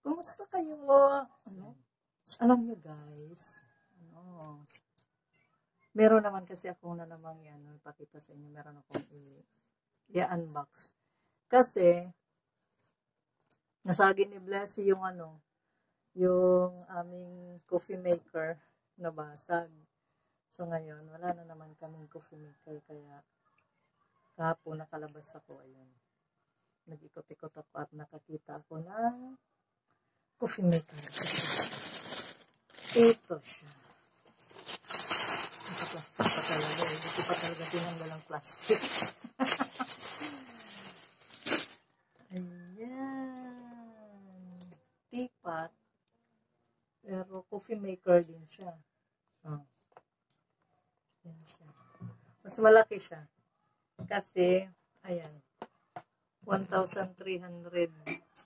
Kumusta kayo? Ano? Alam nyo guys, ano, meron naman kasi ako na namang yan, ipakita sa inyo, meron akong i-unbox. Kasi, nasagi ni Blessy yung ano, yung aming coffee maker na basag. So ngayon, wala na naman kaming coffee maker, kaya kahapon nakalabas ako, ayun. Nag-ikot-ikot ako at nakakita ako ng coffee maker. Ito siya. Naka-plastic pa talaga. Hindi ko pa talaga tinanggal ang plastic. Ayan. Teapot. Pero coffee maker din siya. Oh. Ayan siya. Mas malaki siya. Kasi, ayan. 1,300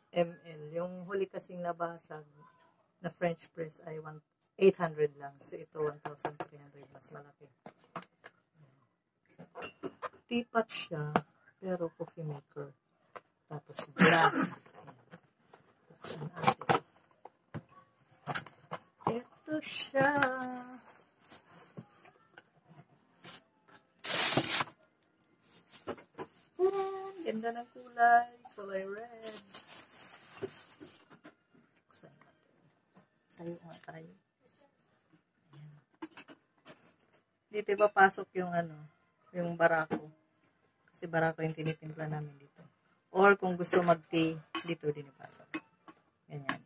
ml. Yung huli kasing nabasag na French press ay 800 lang. So, ito 1,300. Mas malaki. Teapot siya, pero coffee maker. Tapos glass. Buksan natin. Ito siya. Ganda ng kulay. Kulay red. Buksan natin. Tayo nga tayo. Ayan. Dito ipapasok yung ano, yung barako. Kasi barako yung tinitimpla namin dito. Or kung gusto mag-tea, dito din ipasok. Ganyan.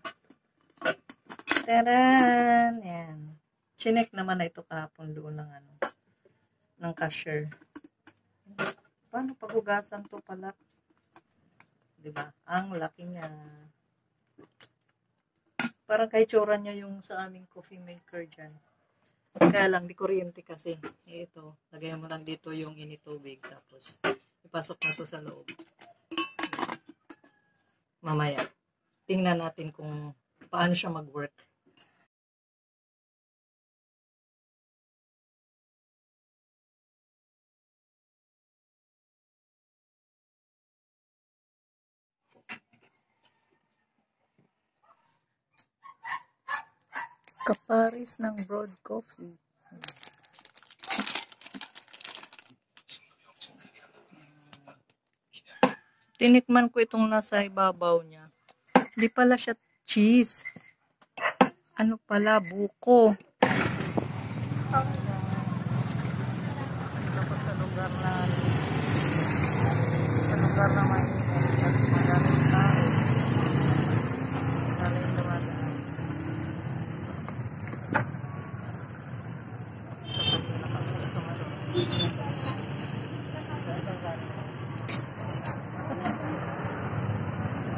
Taran! Yan. Chinek naman na ito kahapon doon ng ano, ng cashier. Paano paghugasan to pala? Diba? Ang laki niya. Parang kay tsura niya yung sa aming coffee maker dyan. Kaya lang, di kuryente kasi. Ito, lagay mo lang dito yung initubig. Tapos, ipasok na to sa loob. Mamaya, tingnan natin kung paano siya mag-work. Kaparis ng broad coffee. Tinikman ko itong nasa ibabaw niya. Di pala siya cheese. Ano pala, buko. Tapos sa lugar na mainit at maraming tao. Maraming dumadaan. Tapos nakakasama doon.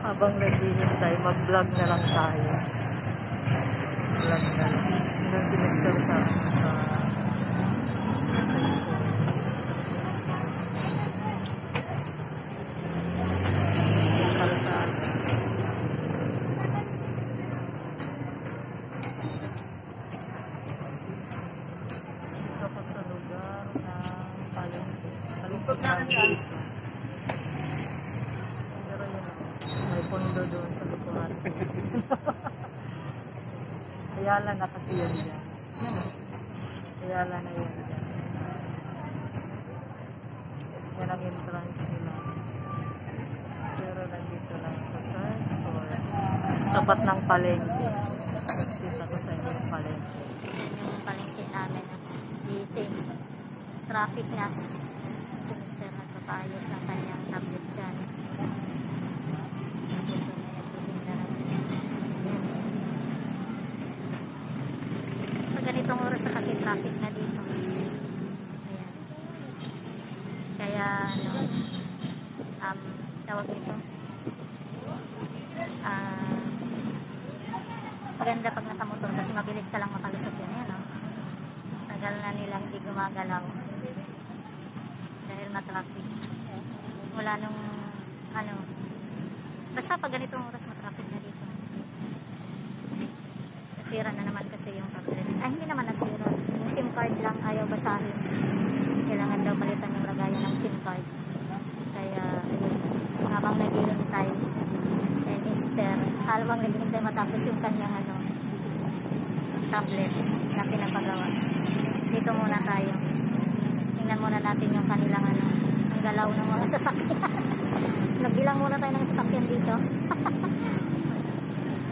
Habang naghihintay, mag-vlog na lang tayo. Vlog na lang. Hanggang sinigter sa tapos sa lugar ng palengke. Palengke sa akin. Pero yun, may pondo doon sa likuran. Ayala na kasi yan dyan. Ayala na yan dyan. Yan ang entrance nila. Pero nandito lang ito sa store. Tapat ng palengke. Kita ko sa inyo yung palengke. Yan yung palengke namin. Meeting. Traffic na. Si Mr. nagpapayos ng kanyang tablet dyan. Nandito na yung titinda namin. Pag ganitong oras na kasi traffic na dito. Ayan. Kaya ano, tawag nito. Maganda pag nakamotor kasi mabilis ka lang makalusot yan. Ayan, no? Tagal na nilang hindi gumagalaw dahil matraffic. Wala nung ano, basta pag ganitong oras matraffic na dito. Nasira na naman kasi yung tablet. Ay, hindi naman nasira. Yung SIM card lang ayaw basahin. Kailangan daw palitan yung lagayan ng SIM card. Kaya ayun, habang naghihintay kay Mr. Halawang naghihintay matapos yung kanyang tablet na pinapagawa. Dito muna tayo. Tingnan muna natin yung kanilang ang galaw ng mga sasakyan. Nagbilang muna tayo ng sasakyan dito.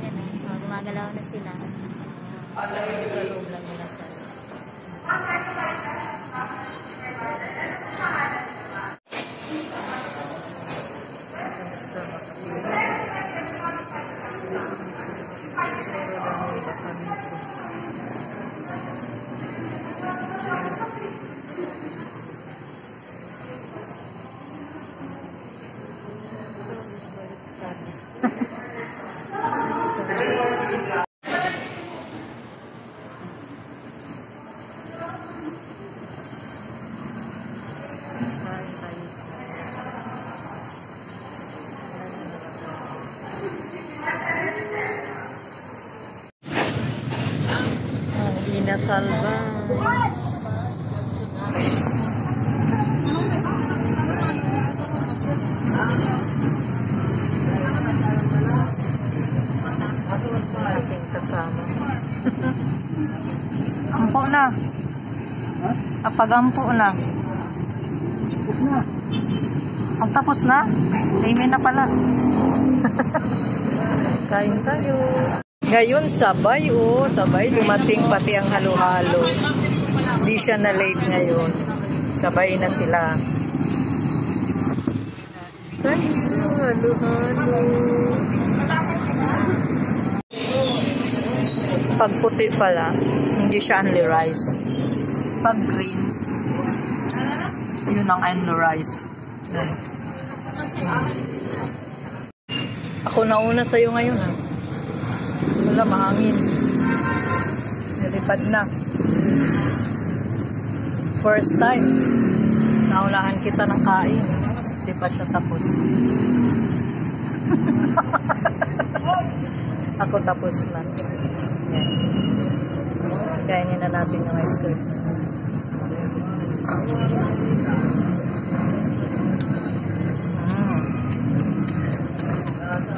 Yan gumagalaw na sila. Sa loob lang nila sa Salva. Ating kasama. Ampo na. Kapag-ampo na. Ang tapos na? Amen na pala. Kain tayo. Ngayon sabay sabay dumating pati ang halo-halo. Hindi siya na late ngayon. Sabay na sila. Halo-halo. Pag puti pala, hindi siya only rice. Pag green, yun ang only rice. Ako nauna sa'yo ngayon ha. Wala, mahangin. Nilipad na. First time. Naunahan kita ng kain. Hindi pa siya tapos. Ako tapos na. Yan. Kainin na natin yung ice cream.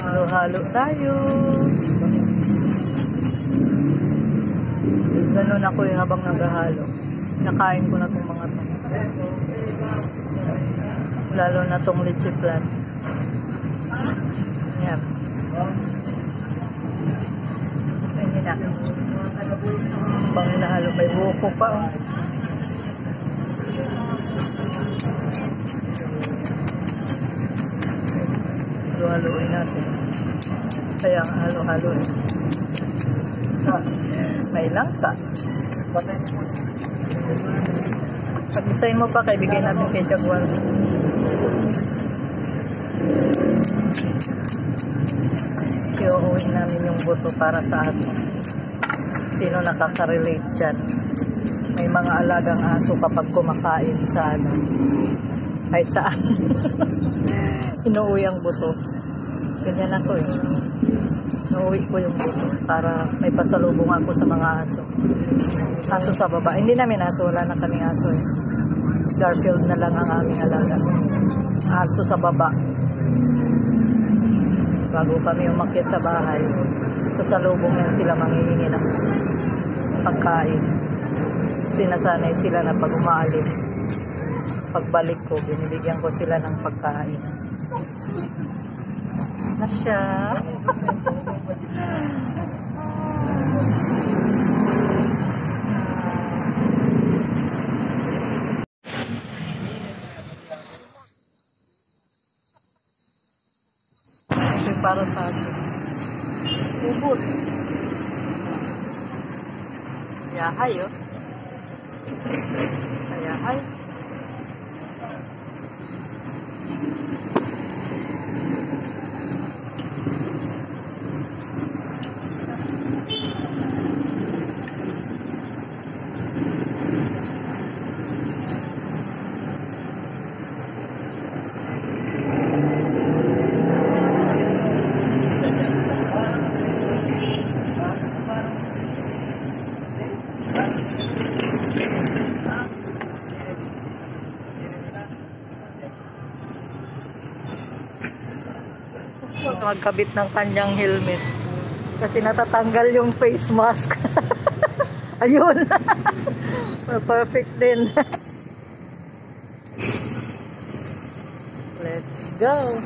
Halo-halo tayo. Ganun ako habang naghahalo. Nakain ko na itong mga ito. Lalo na itong lychee plant. Yan. Ayun na. Bang nahalo. May buko pa. Halo-haloin natin. Kaya halo-haloin. May langka. Pag-design mo pa, kay bigay natin kay Jaguar. Iuuwin namin yung buto para sa aso. Sino nakaka-relate dyan? May mga alagang aso kapag kumakain sa kahit saan. Inuuwi ang buto. Ganyan ako eh. Inuuwi ko yung buto para may pasalubong ako sa mga aso. Aso sa baba. Hindi namin aso. Wala na kaming aso eh. Garfield na lang ang aming alaga. Aso sa baba. Bago kami umakyat sa bahay, sasalubong yan sila manghihingi ng pagkain. Sinasanay sila na pag umaalis, pagbalik ko, binibigyan ko sila ng pagkain. Tapos na siya. Ito para sa aso. Ubus. Yahay oh. Yahay. magkabit ng kanyang helmet. Kasi natatanggal yung face mask. Ayun. Perfect din. Let's go.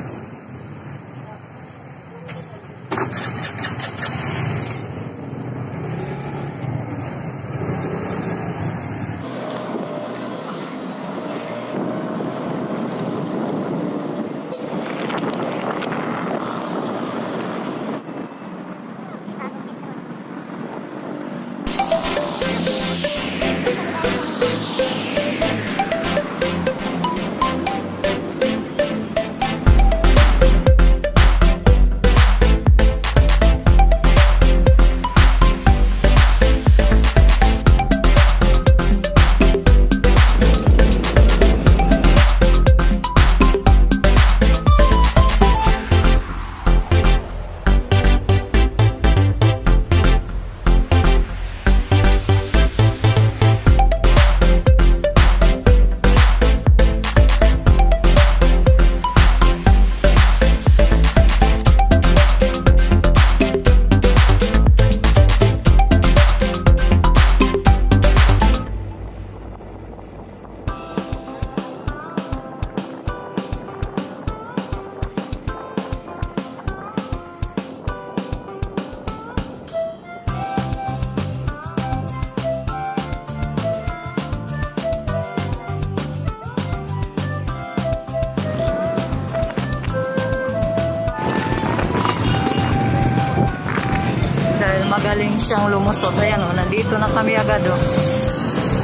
Magaling siyang lumusot. Ayan o, nandito na kami agad o.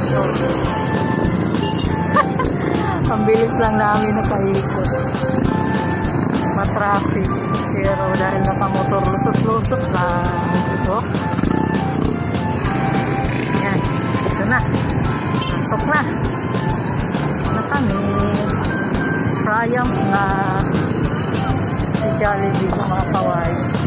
So, ang bilis lang namin nakaikot. Matraffic. Pero dahil nakamotor, lusot-lusot lang. Ito. Ayan. Ito na. Pasok na. Na kami. Triumph na si Jollibee mga kawaii.